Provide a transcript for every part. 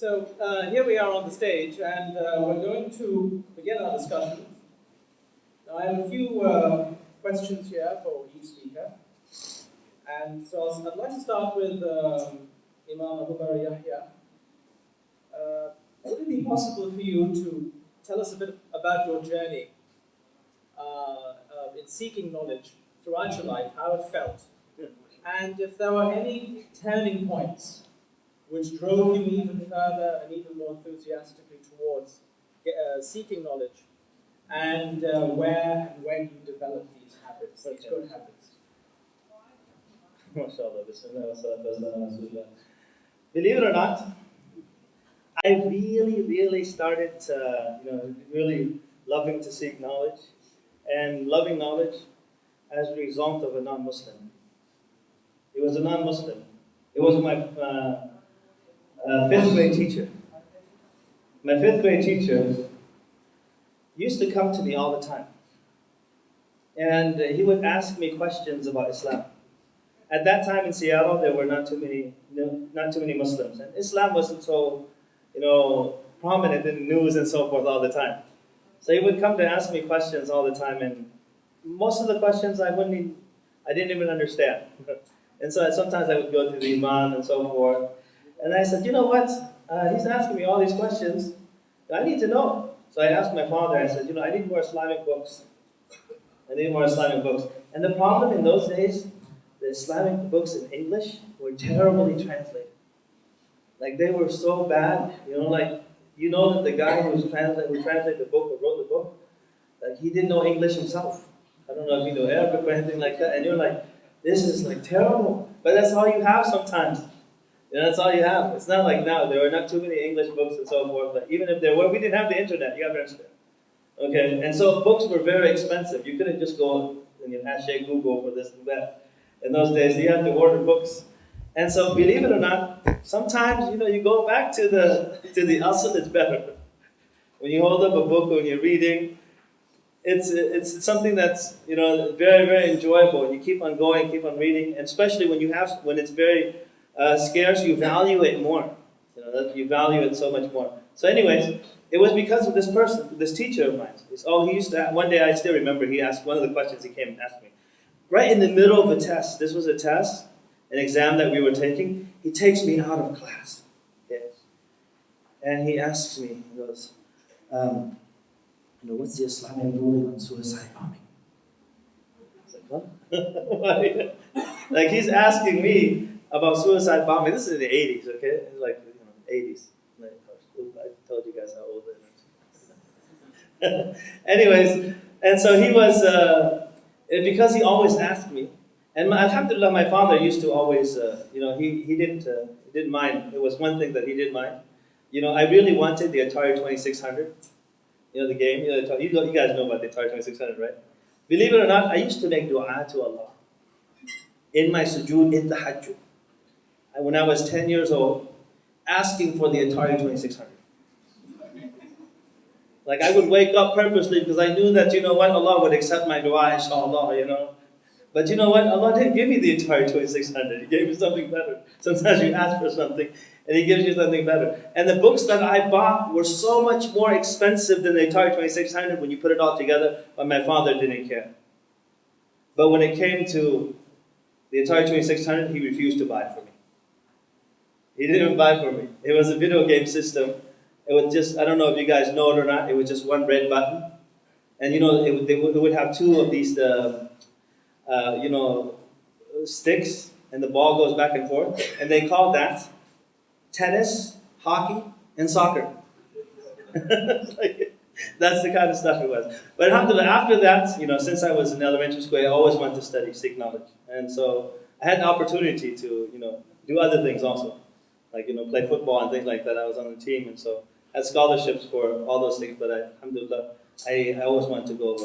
Here we are on the stage, and we're going to begin our discussion. Now, I have a few questions here for each speaker. And so I'd like to start with Imam AbdulBary Yahya. Would it be possible for you to tell us a bit about your journey in seeking knowledge throughout your life, how it felt, and if there were any turning points which drove you even further and even more enthusiastically towards seeking knowledge, and where and when you developed these habits, these good habits? MashaAllah, Bismillah, wa salatu wa salam ala Rasulillah. Believe it or not, I really started, really loving to seek knowledge and loving knowledge as a result of a non-Muslim. It was a non-Muslim. It was my fifth grade teacher. My fifth grade teacher used to come to me all the time. And he would ask me questions about Islam. At that time in Seattle, there were not too many Muslims. And Islam wasn't so, prominent in the news and so forth all the time. So he would come to ask me questions all the time, and most of the questions I didn't even understand. And so sometimes I would go to the Imam and so forth. And I said, you know what? He's asking me all these questions. I need to know. So I asked my father, I said, I need more Islamic books. I need more Islamic books. And the problem in those days, the Islamic books in English were terribly translated. Like, they were so bad, that the guy who translated the book or wrote the book, like, he didn't know English himself. I don't know if he knew Arabic or anything like that. And you're like, this is like terrible. But that's all you have sometimes. That's all you have. It's not like now. There were not too many English books and so forth. But even if there were, we didn't have the internet. You have to understand. Okay? And so books were very expensive. You couldn't just go and hashtag Google for this and that. In those days, you had to order books. And so, believe it or not, sometimes, you go back to the asl, it's better. When you hold up a book, when you're reading, it's something that's, very, very enjoyable. And you keep on going, keep on reading. And especially when it's very scarce, you value it more. You value it so much more. So anyways, it was because of this person, this teacher of mine. He used to, one day I still remember, he asked, one of the questions he came and asked me. Right in the middle of a test, this was a test, an exam that we were taking, he takes me out of class. Okay. And he asks me, he goes, what's the Islamic ruling on suicide bombing? I was like, huh? Like, he's asking me about suicide bombing. This is in the 80s, okay? Like, 80s. I told you guys how old it is. Anyways, and so he was, because he always asked me, and alhamdulillah, my father used to always, he didn't mind. It was one thing that he didn't mind. I really wanted the Atari 2600. The game. You guys know about the Atari 2600, right? Believe it or not, I used to make dua to Allah in my sujood, in the tahajjud. When I was 10 years old, asking for the Atari 2600. Like, I would wake up purposely because I knew that, Allah would accept my dua, inshallah, But you know what? Allah didn't give me the Atari 2600. He gave me something better. Sometimes you ask for something, and He gives you something better. And the books that I bought were so much more expensive than the Atari 2600 when you put it all together, but my father didn't care. But when it came to the Atari 2600, he refused to buy it for me. He didn't buy it for me. It was a video game system. It was just, I don't know if you guys know it or not, it was just one red button. And it would have two of these, sticks, and the ball goes back and forth. And they called that tennis, hockey, and soccer. That's the kind of stuff it was. But alhamdulillah, after that, since I was in elementary school, I always wanted to study, seek knowledge. And so I had the opportunity to, do other things also. Like, play football and things like that. I was on the team, and so I had scholarships for all those things. But alhamdulillah, I always wanted to go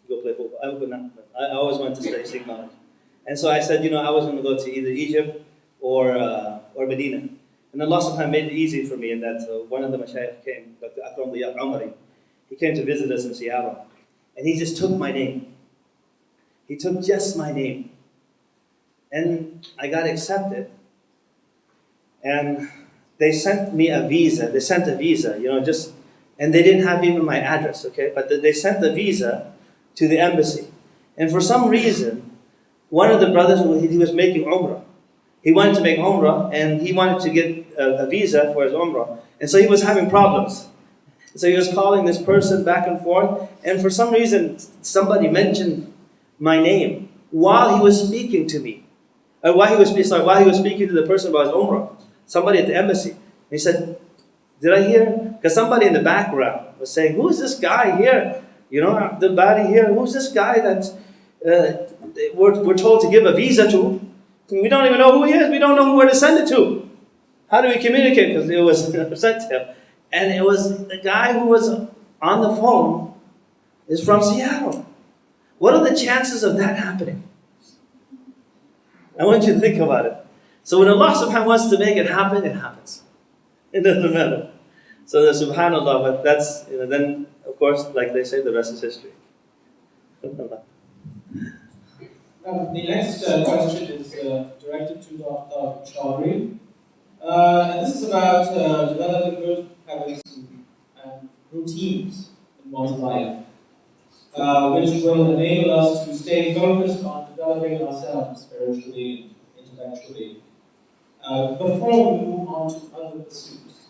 play football. I always wanted to study, seek knowledge. And so I said, I was going to go to either Egypt or Medina. And Allah subhanahu wa ta'ala made it easy for me in that one of the mashayikh came, Dr. AbdulBary Yahya. He came to visit us in Seattle. And he just took my name. He took just my name. And I got accepted. And they sent me a visa. They sent a visa, and they didn't have even my address, okay? But they sent the visa to the embassy. And for some reason, one of the brothers, he was making Umrah. He wanted to make Umrah, and he wanted to get a visa for his Umrah. And so he was having problems. So he was calling this person back and forth, and for some reason, somebody mentioned my name while he was speaking to me. While he was speaking to the person about his Umrah. Somebody at the embassy. He said, did I hear? Because somebody in the background was saying, who is this guy here? AbdulBary here. Who's this guy that we're told to give a visa to? We don't even know who he is. We don't know where to send it to. How do we communicate? Because it was sent to him. And it was the guy who was on the phone is from Seattle. What are the chances of that happening? I want you to think about it. So when Allah subhanahu wants to make it happen, it happens. It doesn't matter. So the subhanallah, but that's, then of course, like they say, the rest is history. The next question is directed to Dr. Tawfique Chowdhury. And this is about developing good habits and routines in one's life, which will enable us to stay focused on developing ourselves spiritually and intellectually, before we move on to other pursuits.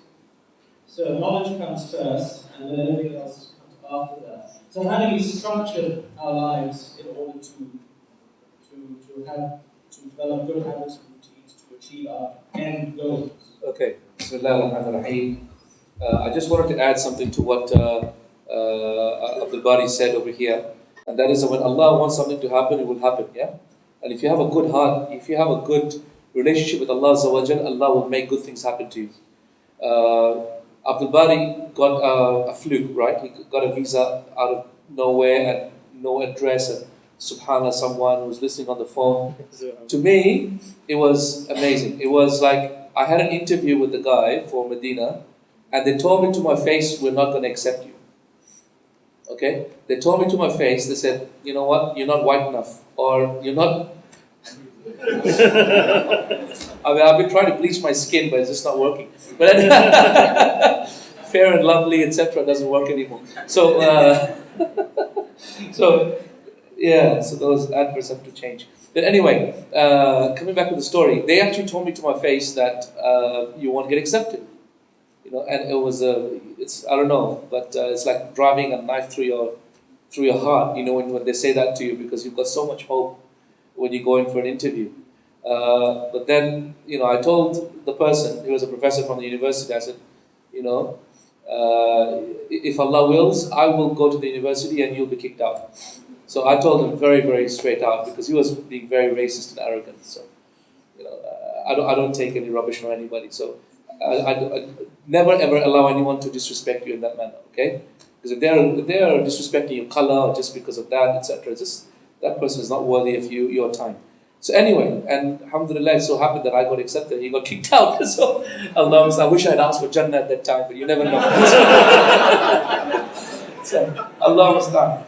So knowledge comes first, and then everything else comes after that. So how do we structure our lives in order to develop good habits and routines to achieve our end goals? Okay. Bismillah ar-Rahman ar-Rahim. I just wanted to add something to what AbdulBary said over here, and that is that when Allah wants something to happen, it will happen. Yeah. And if you have a good heart, if you have a good relationship with Allah Azza wa Jal, Allah will make good things happen to you. AbdulBary got a fluke, right? He got a visa out of nowhere and no address, and subhanAllah, someone who was listening on the phone. To me, it was amazing. It was like I had an interview with the guy for Medina, and they told me to my face, we're not going to accept you. Okay? They told me to my face, they said, you know what, you're not white enough, or you're not... I've been trying to bleach my skin, but it's just not working. But fair and lovely, etc. doesn't work anymore. So those adverbs have to change. But anyway, coming back to the story, they actually told me to my face that you won't get accepted. And it was I don't know, but it's like driving a knife through your heart. When they say that to you, because you've got so much hope when you go in for an interview. But then, I told the person, he was a professor from the university, I said, if Allah wills, I will go to the university and you'll be kicked out. So I told him very, very straight out, because he was being very racist and arrogant. So, I don't take any rubbish from anybody. So I never ever allow anyone to disrespect you in that manner, okay? Because if they are disrespecting your color or just because of that, etc., that person is not worthy of your time. So anyway, and alhamdulillah, it so happened that I got accepted, he got kicked out. So Allah, I wish I had asked for Jannah at that time, but you never know. So Allah was done.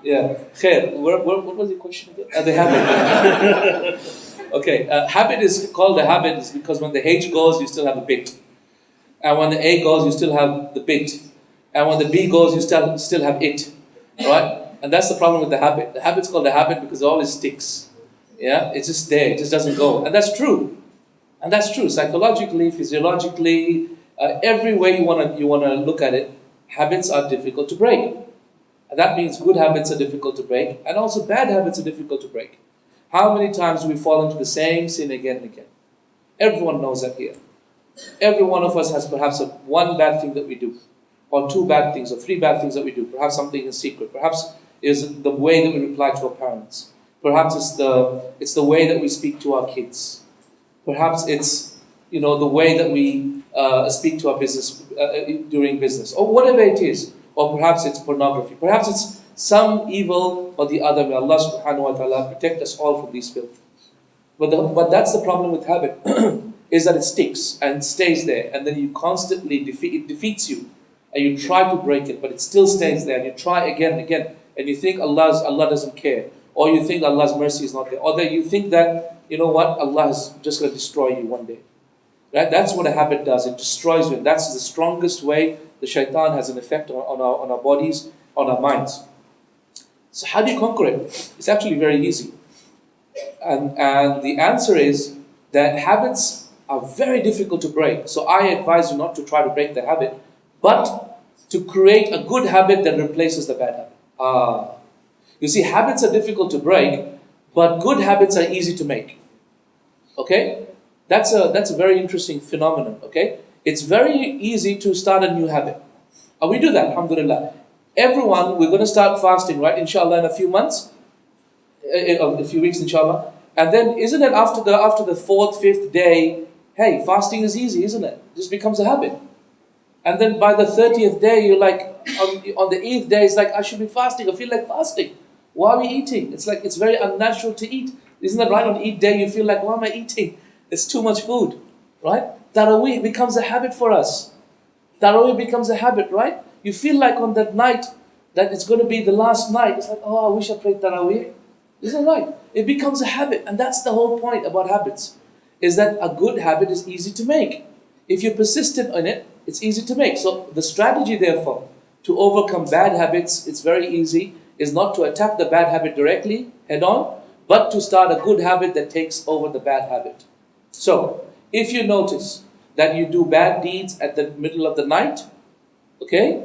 Yeah. Khair, what was the question again? The habit. Okay, habit is called a habit is because when the H goes, you still have a bit. And when the A goes, you still have the bit. And when the B goes, you still have it. Right? And that's the problem with the habit. The habit's called a habit because it always sticks. Yeah? It's just there. It just doesn't go. And that's true. And that's true. Psychologically, physiologically, every way you wanna look at it, habits are difficult to break. And that means good habits are difficult to break, and also bad habits are difficult to break. How many times do we fall into the same sin again and again? Everyone knows that here. Every one of us has perhaps one bad thing that we do, or two bad things, or three bad things that we do. Perhaps something in secret. Perhaps it's the way that we reply to our parents. Perhaps it's the way that we speak to our kids. Perhaps it's the way that we speak to our business during business, or whatever it is. Or perhaps it's pornography. Perhaps it's some evil or the other. May Allah subhanahu wa ta'ala protect us all from these filth. But that's the problem with habit, is that it sticks and stays there, and then you constantly it defeats you, and you try to break it, but it still stays there, and you try again and again, and you think Allah doesn't care, or you think Allah's mercy is not there, or that you think that Allah is just going to destroy you one day. Right? That's what a habit does. It destroys you. And that's the strongest way the shaitan has an effect on our bodies, on our minds. So how do you conquer it? It's actually very easy. And the answer is that habits are very difficult to break. So I advise you not to try to break the habit, but to create a good habit that replaces the bad habit. You see, habits are difficult to break, but good habits are easy to make. Okay? That's a very interesting phenomenon. Okay? It's very easy to start a new habit. We do that, alhamdulillah. Everyone, we're going to start fasting, right? Inshallah, in a few months, in a few weeks, inshallah. And then, isn't it after the 4th, 5th day, hey, fasting is easy, isn't it? It just becomes a habit. And then by the 30th day, you're like, on the 8th day, it's like, I should be fasting, I feel like fasting. Why are we eating? It's like, it's very unnatural to eat. Isn't that right? On eat day, you feel like, why am I eating? It's too much food, right? Taraweeh becomes a habit for us. Taraweeh becomes a habit, right? You feel like on that night, that it's going to be the last night. It's like, oh, I wish I prayed Taraweeh. Isn't it right? It becomes a habit. And that's the whole point about habits. Is that a good habit is easy to make. If you're persistent in it, it's easy to make. So the strategy, therefore, to overcome bad habits, it's very easy, is not to attack the bad habit directly, head on, but to start a good habit that takes over the bad habit. So, if you notice that you do bad deeds at the middle of the night, okay,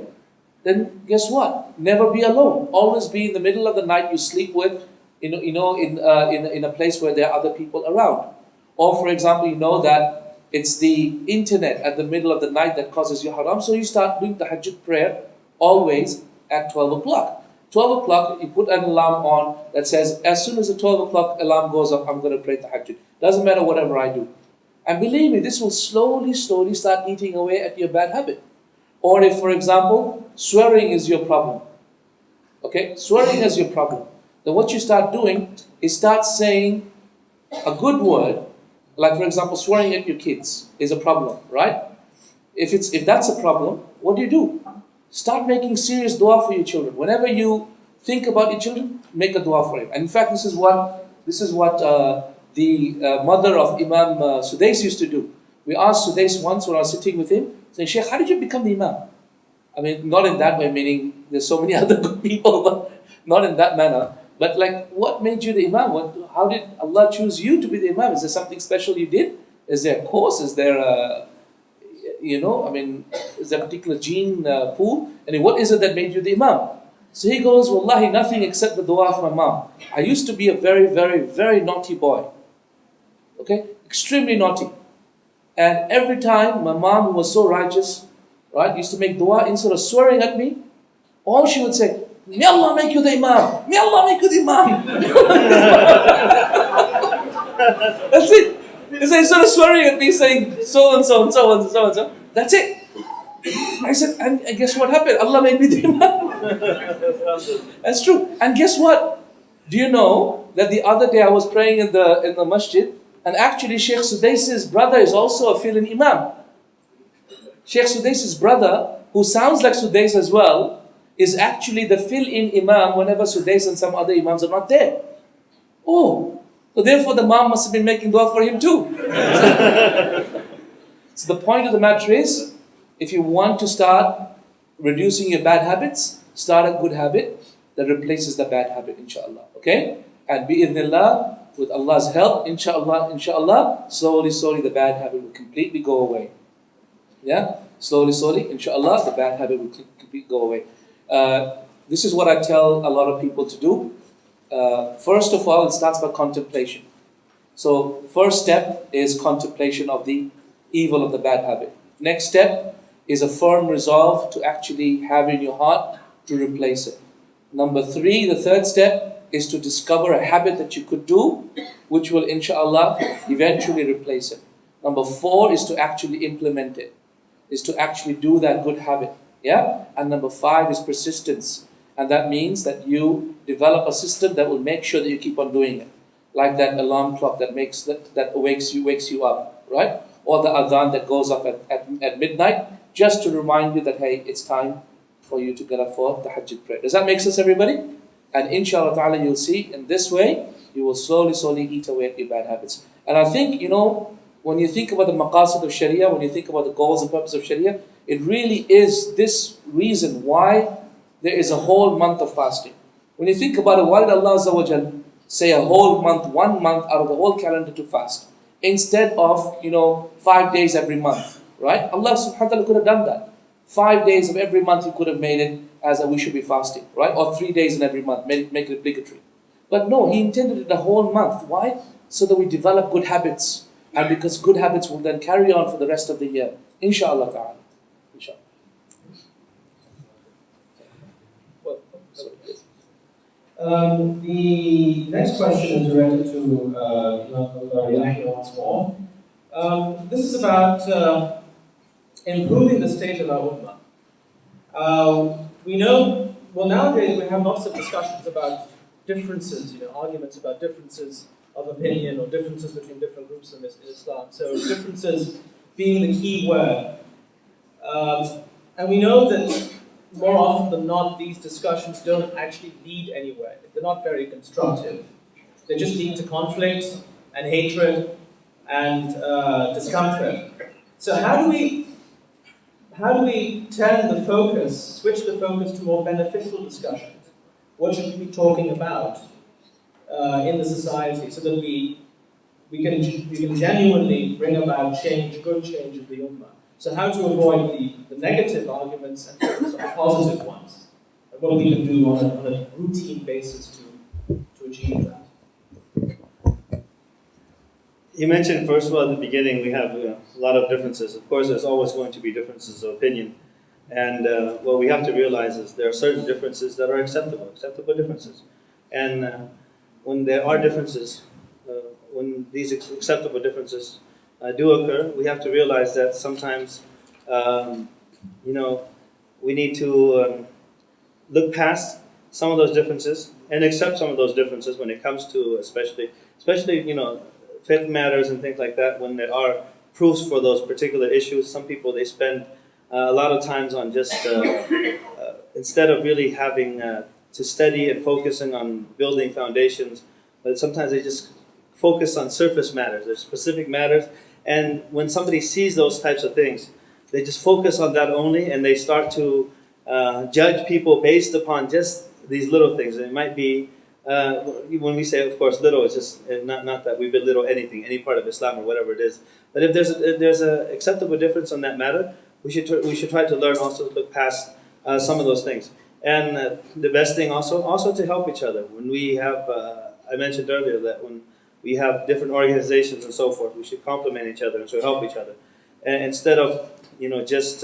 then guess what? Never be alone. Always be in the middle of the night you sleep with, in a place where there are other people around. Or for example, you know that it's the internet at the middle of the night that causes you haram, so you start doing the tahajjud prayer always at 12 o'clock. 12 o'clock, you put an alarm on that says, as soon as the 12 o'clock alarm goes off, I'm going to pray tahajjud. Doesn't matter whatever I do. And believe me, this will slowly start eating away at your bad habit. Or if, for example, swearing is your problem. Okay, swearing is your problem. Then what you start doing is start saying a good word, like for example, swearing at your kids is a problem, right? If that's a problem, what do? Start making serious dua for your children. Whenever you think about your children, make a dua for them. And in fact, this is what the mother of Imam Sudais used to do. We asked Sudais once when I was sitting with him, saying, Sheikh, how did you become the Imam? I mean, not in that way, meaning there's so many other good people, but not in that manner. But like, what made you the Imam? How did Allah choose you to be the Imam? Is there something special you did? Is there a course? Is there is there a particular gene pool? And what is it that made you the Imam? So he goes, Wallahi, nothing except the dua of my mom. I used to be a very, very, very naughty boy. Okay? Extremely naughty. And every time my mom, who was so righteous, right, used to make dua, instead of swearing at me, all she would say, May Allah make you the Imam. May Allah make you the Imam. That's it. Instead of swearing at me, saying so and so and so and so and so. That's it. I said, and guess what happened? Allah made me the Imam. That's true. And guess what? Do you know that the other day I was praying in the masjid, and actually Sheikh Sudais' brother is also a fill-in Imam. Sheikh Sudais' brother, who sounds like Sudais as well, is actually the fill-in Imam whenever Sudais and some other Imams are not there. Oh, so therefore the mom must have been making dua for him too. So the point of the matter is, if you want to start reducing your bad habits, start a good habit that replaces the bad habit, inshallah. Okay? And bi'idhnillah, with Allah's help, inshallah, slowly the bad habit will completely go away. Yeah? Slowly, inshallah, the bad habit will completely go away. This is what I tell a lot of people to do. First of all, it starts by contemplation. So, first step is contemplation of the evil of the bad habit. Next step is a firm resolve to actually have in your heart to replace it. Number 3, the third step is to discover a habit that you could do, which will, inshallah, eventually replace it. Number 4 is to actually implement it, is to actually do that good habit. Yeah? And number 5 is persistence. And that means that you develop a system that will make sure that you keep on doing it. Like that alarm clock that wakes you up, right? Or the adhan that goes off at midnight, just to remind you that, hey, it's time for you to get up for tahajjud prayer. Does that make sense, everybody? And inshallah ta'ala, you'll see, in this way, you will slowly eat away at your bad habits. And I think, when you think about the maqasid of Sharia, when you think about the goals and purpose of Sharia, it really is this reason why there is a whole month of fasting. When you think about it, why did Allah Azza wa Jal say a whole month, 1 month out of the whole calendar to fast, instead of 5 days every month, right? Allah subhanahu wa ta'ala could have done that. 5 days of every month He could have made it as we should be fasting, right? Or 3 days in every month, make it obligatory. But no, He intended it the whole month. Why? So that we develop good habits. And because good habits will then carry on for the rest of the year. Inshallah ta'ala. Inshallah. The next question is directed to AbdulBary Yahya once more. This is about improving the state of our ummah. We know, well, nowadays we have lots of discussions about differences, arguments about differences of opinion or differences between different groups in Islam. So differences being the key word. And we know that more often than not, these discussions don't actually lead anywhere. They're not very constructive. They just lead to conflict and hatred and discomfort. So how do we turn the focus, switch the focus to more beneficial discussions? What should we be talking about in the society so that we can genuinely bring about change, good change of the ummah? So how to avoid the negative arguments and focus on the positive ones? And what we can do on a routine basis to achieve that? You mentioned, first of all, at the beginning, we have a lot of differences. Of course, there's always going to be differences of opinion. And what we have to realize is there are certain differences that are acceptable differences. And when there are differences, when these acceptable differences do occur, we have to realize that sometimes, we need to look past some of those differences and accept some of those differences when it comes to, especially fiqh matters and things like that. When there are proofs for those particular issues, some people, they spend a lot of times on just instead of really having to study and focusing on building foundations, but sometimes they just focus on surface matters, there's specific matters. And when somebody sees those types of things, they just focus on that only, and they start to judge people based upon just these little things. And it might be, when we say, of course, little, it's just not that we belittle anything, any part of Islam or whatever it is. But if there's an acceptable difference on that matter, we should try to learn also to look past some of those things. And the best thing also to help each other. When we have, I mentioned earlier that when we have different organizations and so forth, we should complement each other and should help each other. And instead of just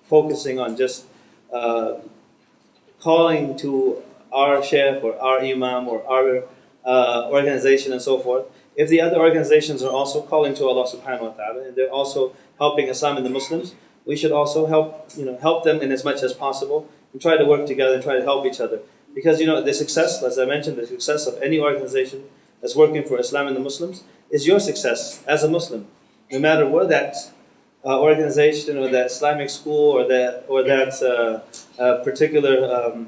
focusing on just calling to our sheikh or our imam or our organization and so forth, if the other organizations are also calling to Allah subhanahu wa ta'ala and they're also helping Islam and the Muslims, we should also help them in as much as possible and try to work together and try to help each other. Because the success, as I mentioned, the success of any organization that's working for Islam and the Muslims is your success as a Muslim. No matter where that organization or that Islamic school or that particular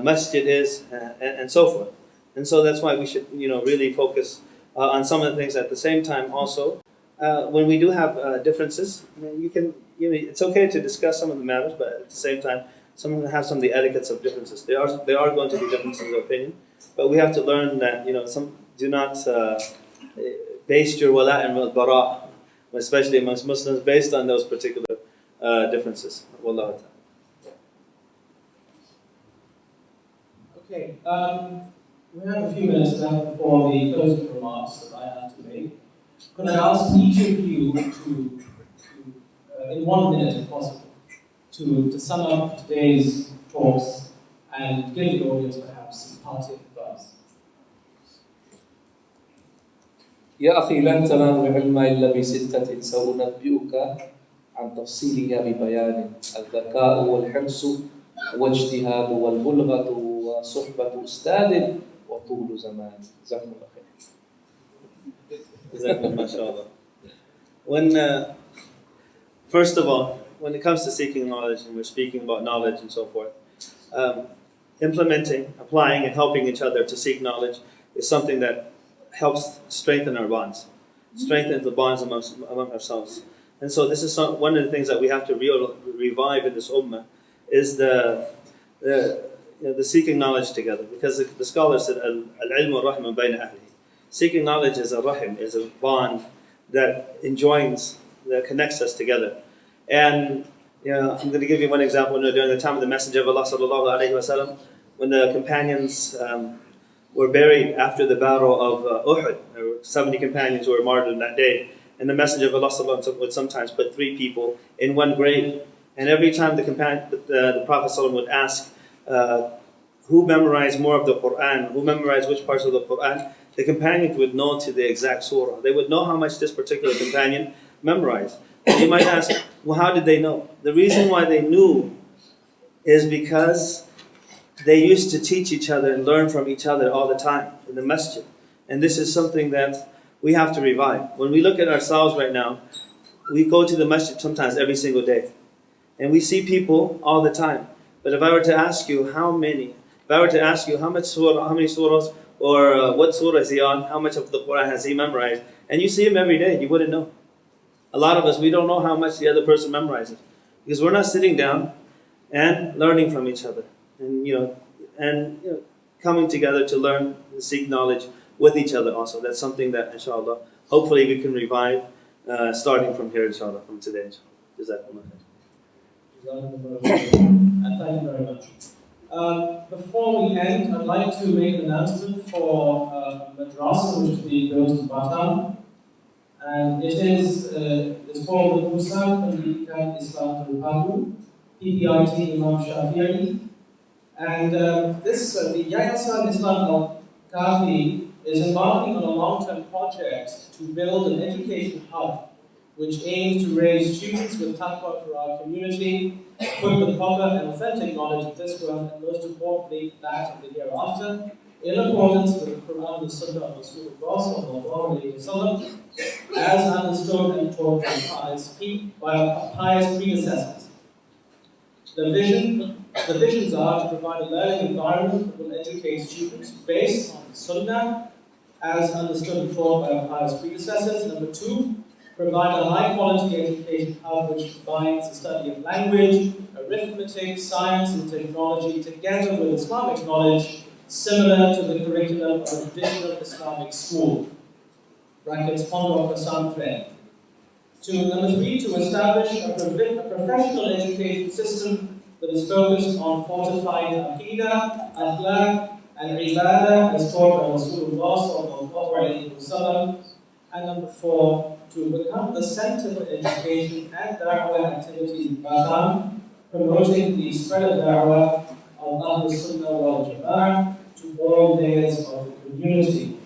masjid is, and so forth. And so that's why we should really focus on some of the things. At the same time also, when we do have differences, it's okay to discuss some of the matters, but at the same time, some of them have some of the etiquettes of differences. There are going to be differences of opinion, but we have to learn that some do not base your wala and bara, especially amongst Muslims, based on those particular differences. Wallahu ta'ala. Okay, we have a few minutes left before the closing remarks that I have to make. Could I ask each of you to in 1 minute, if possible, to sum up today's talks and give the audience perhaps some parting advice? يا أخي لن تنال العلم إلا بستة سأنبئك عن تفصيلها ببيان الذكاء والحرص واجتهاد والبلغة وصحبة أستاذ وطول زمان. جزاكم الله خير. MashaAllah. When first of all, when it comes to seeking knowledge, and we're speaking about knowledge and so forth, implementing, applying, and helping each other to seek knowledge is something that helps strengthen our bonds. strengthens the bonds among ourselves. And so this is one of the things that we have to revive in this ummah, is the seeking knowledge together. Because the scholar said, al-ilmu rahim bayna ahli. Seeking knowledge is a rahim, is a bond that enjoins, that connects us together. And I'm going to give you one example. During the time of the Messenger of Allah sallallahu alaihi wasallam, when the companions were buried after the battle of Uhud, there were 70 companions who were martyred that day. And the Messenger of Allah sallallahu alaihi wasallam would sometimes put 3 people in one grave. And every time the Prophet sallallahu would ask, who memorized more of the Quran, who memorized which parts of the Quran, the companions would know to the exact surah. They would know how much this particular companion memorized. And you might ask, well, how did they know? The reason why they knew is because they used to teach each other and learn from each other all the time in the masjid. And this is something that we have to revive. When we look at ourselves right now, we go to the masjid sometimes every single day. And we see people all the time. But if I were to ask you how many much surah, how many surahs, or what surah is he on, how much of the Quran has he memorized, and you see him every day, you wouldn't know. A lot of us, we don't know how much the other person memorizes. Because we're not sitting down and learning from each other. And coming together to learn and seek knowledge with each other also. That's something that, inshallah, hopefully we can revive starting from here, inshallah, from today, inshallah. And thank you very much. Before we end, I'd like to make an announcement for madrasa, which is being built in Batam. And it's called the Pusat Pendidikan Islam Terpadu, PPIT Imam Shafi'i. And the Yayasan Islam Al-Kafi is embarking on a long-term project to build an education hub which aims to raise students with taqwa for our community, equip with proper and authentic knowledge of this world, and most importantly, that of the hereafter, in accordance with the Quran and the Sunnah of Rasulullah, as understood and taught by our pious predecessors. The visions are to provide a learning environment that will educate students based on Sunnah, as understood and taught by our pious predecessors. Number 2, provide a high-quality education hub which combines the study of language, arithmetic, science, and technology together with Islamic knowledge, similar to the curriculum of a traditional Islamic school. Brackets Pondok Pesantren. Number 3, to establish a professional education system that is focused on fortified aqidah, akhlaq, and ibadah as taught by Rasulullah sallallahu alaihi wasallam. And number 4, to become the center for education and da'wah activities in Batam, promoting the spread of da'wah of Ahlul Sunnah wal Jama'ah to all layers of the community.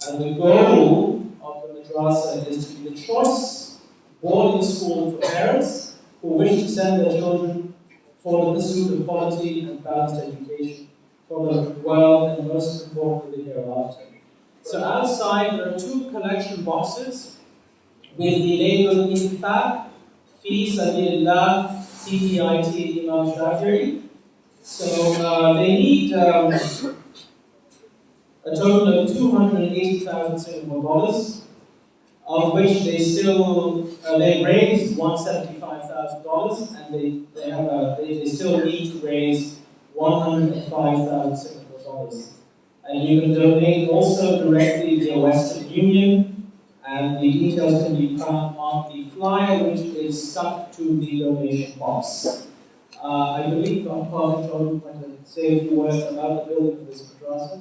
And the goal of the madrasa is to be the choice boarding school for parents who wish to send their children for the pursuit of quality and balanced education for the world and most importantly the hereafter. So outside there are 2 collection boxes with the label Infaq, Fi Sabilillah, PPIT Imam Shafi'i. So they need a total of 280,000 Singapore dollars, of which they raised $175,000, and they still need to raise 105,000 Singapore dollars. And you can donate also directly via Western Union, and the details can be found on the flyer which is stuck to the donation box. I believe Dr. Tawfique Chowdhury want to say a few words about the building of this madrasa.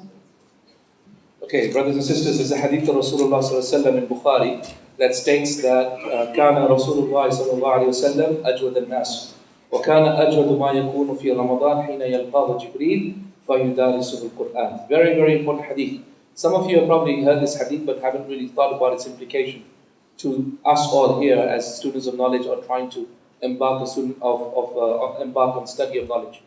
Okay, brothers and sisters, there's a hadith of Rasulullah sallallahu alaihi wasallam in Bukhari that states that كان رسول الله صلى الله عليه وسلم أجود الناس وكان أجود ما يكون في رمضان حين يلقاه جبريل فيدارسه القرآن. Very, very important hadith. Some of you have probably heard this hadith but haven't really thought about its implication to us all here as students of knowledge or trying to embark on study of knowledge.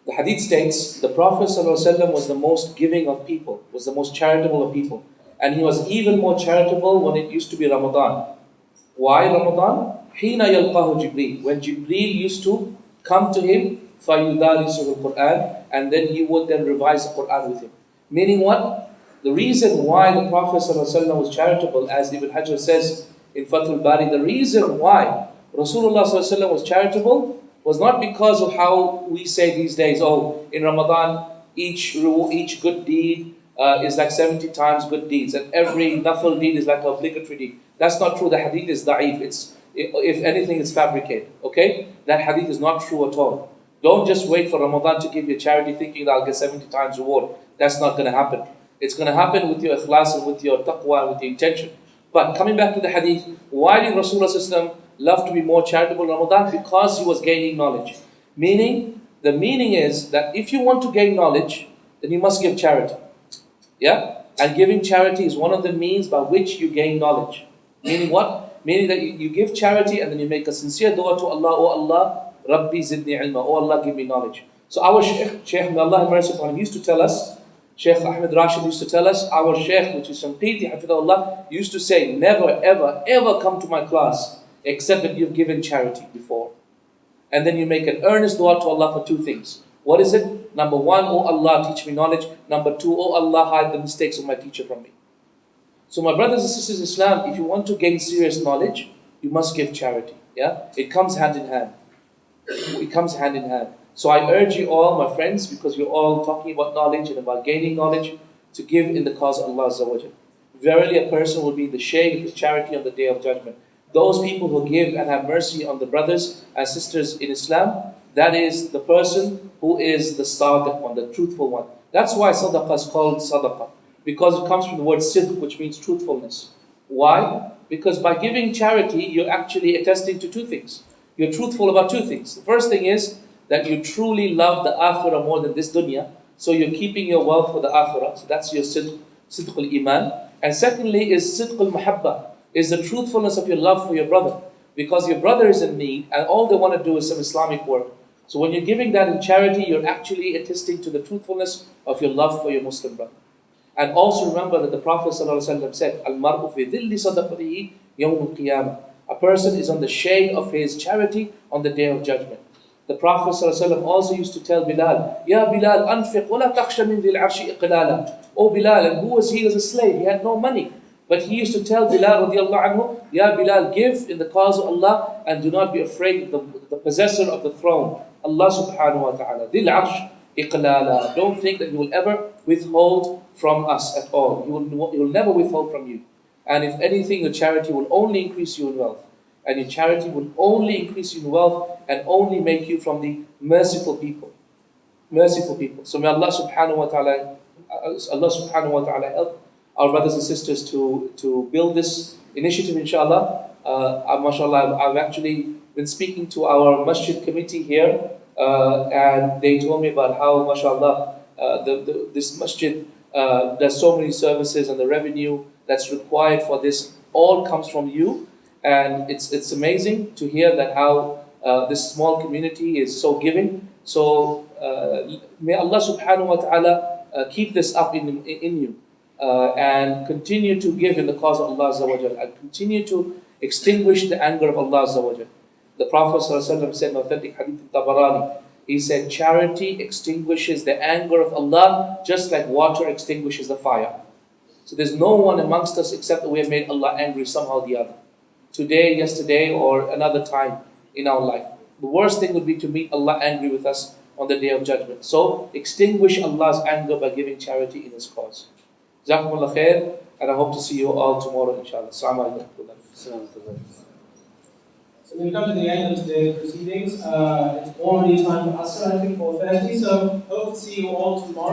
The hadith states the Prophet ﷺ was the most giving of people, was the most charitable of people. And he was even more charitable when it used to be Ramadan. Why Ramadan? حِينَ يَلْقَاهُ جِبْرِيلٌ. When Jibreel used to come to him, فَيُدَارِسُهُ الْقُرْآنِ, and then he would then revise the Qur'an with him. Meaning what? The reason why the Prophet ﷺ was charitable, as Ibn Hajar says in Fathul Bari, the reason why Rasulullah ﷺ was charitable was not because of how we say these days, oh, in Ramadan, each good deed is like 70 times good deeds, and every nafil deed is like an obligatory deed. That's not true. The hadith is da'if. If anything, it's fabricated. Okay? That hadith is not true at all. Don't just wait for Ramadan to give you charity thinking that I'll get 70 times reward. That's not going to happen. It's going to happen with your ikhlas and with your taqwa and with your intention. But coming back to the hadith, why did Rasulullah love to be more charitable in Ramadan? Because he was gaining knowledge. The meaning is that if you want to gain knowledge, then you must give charity. Yeah? And giving charity is one of the means by which you gain knowledge. Meaning what? Meaning that you give charity and then you make a sincere dua to Allah, oh Allah, Rabbi zidni ilma, oh Allah, give me knowledge. So our Shaykh, may Allah have mercy upon him, used to tell us, Shaykh Ahmed Rashid used to tell us, our Shaykh, which is Shamqiti, Hafidahullah, used to say, never, ever, ever come to my class except that you've given charity before. And then you make an earnest dua to Allah for two things. What is it? Number one, oh Allah, teach me knowledge. Number two, oh Allah, hide the mistakes of my teacher from me. So my brothers and sisters in Islam, if you want to gain serious knowledge, you must give charity. Yeah? It comes hand in hand. It comes hand in hand. So I urge you all, my friends, because you're all talking about knowledge and about gaining knowledge, to give in the cause of Allah Azza wa Jal. Verily a person will be in the shade of his charity on the Day of Judgment. Those people who give and have mercy on the brothers and sisters in Islam, that is the person who is the sadiq one, the truthful one. That's why sadaqah is called sadaqah. Because it comes from the word sidq, which means truthfulness. Why? Because by giving charity, you're actually attesting to two things. You're truthful about two things. The first thing is that you truly love the akhirah more than this dunya. So you're keeping your wealth for the akhirah. So that's your sidq al-iman. And secondly is sidq al-muhabba, is the truthfulness of your love for your brother. Because your brother is in need and all they want to do is some Islamic work. So when you're giving that in charity, you're actually attesting to the truthfulness of your love for your Muslim brother. And also remember that the Prophet ﷺ said, Al-mar'u fi dhilli sadaqatihi yawm al-qiyamah. A person is on the shade of his charity on the Day of Judgment. The Prophet ﷺ also used to tell Bilal, Ya Bilal, anfiq wa la takhsha min dhil arshi iqlala. Oh Bilal, and who was he as a slave? He had no money. But he used to tell Bilal radiallahu anhu, Ya Bilal, give in the cause of Allah and do not be afraid of the possessor of the throne, Allah subhanahu wa ta'ala. Dhil arsh iqlala. Don't think that He will ever withhold from us at all. He will never withhold from you. And if anything, your charity will only increase you in wealth. And your charity will only increase you in wealth and only make you from the merciful people. Merciful people. So may Allah subhanahu wa ta'ala help our brothers and sisters to build this initiative, inshallah. MashaAllah, I've actually been speaking to our masjid committee here, and they told me about how, mashaAllah, this masjid does so many services, and the revenue that's required for this all comes from you. And it's amazing to hear that how this small community is so giving. So may Allah subhanahu wa ta'ala keep this up in you. And continue to give in the cause of Allah Azza wa Jal, and continue to extinguish the anger of Allah Azza wa Jal. The Prophet ﷺ said in authentic hadith of Tabarani, he said, charity extinguishes the anger of Allah just like water extinguishes the fire. So there's no one amongst us except that we have made Allah angry somehow or the other. Today, yesterday, or another time in our life. The worst thing would be to meet Allah angry with us on the Day of Judgment. So extinguish Allah's anger by giving charity in His cause. Jazakumullah khair, and I hope to see you all tomorrow, inshallah. Assalamu alaikum. So we've come to the end of today's proceedings. It's already time for Asr, I think, 4:30. So hope to see you all tomorrow.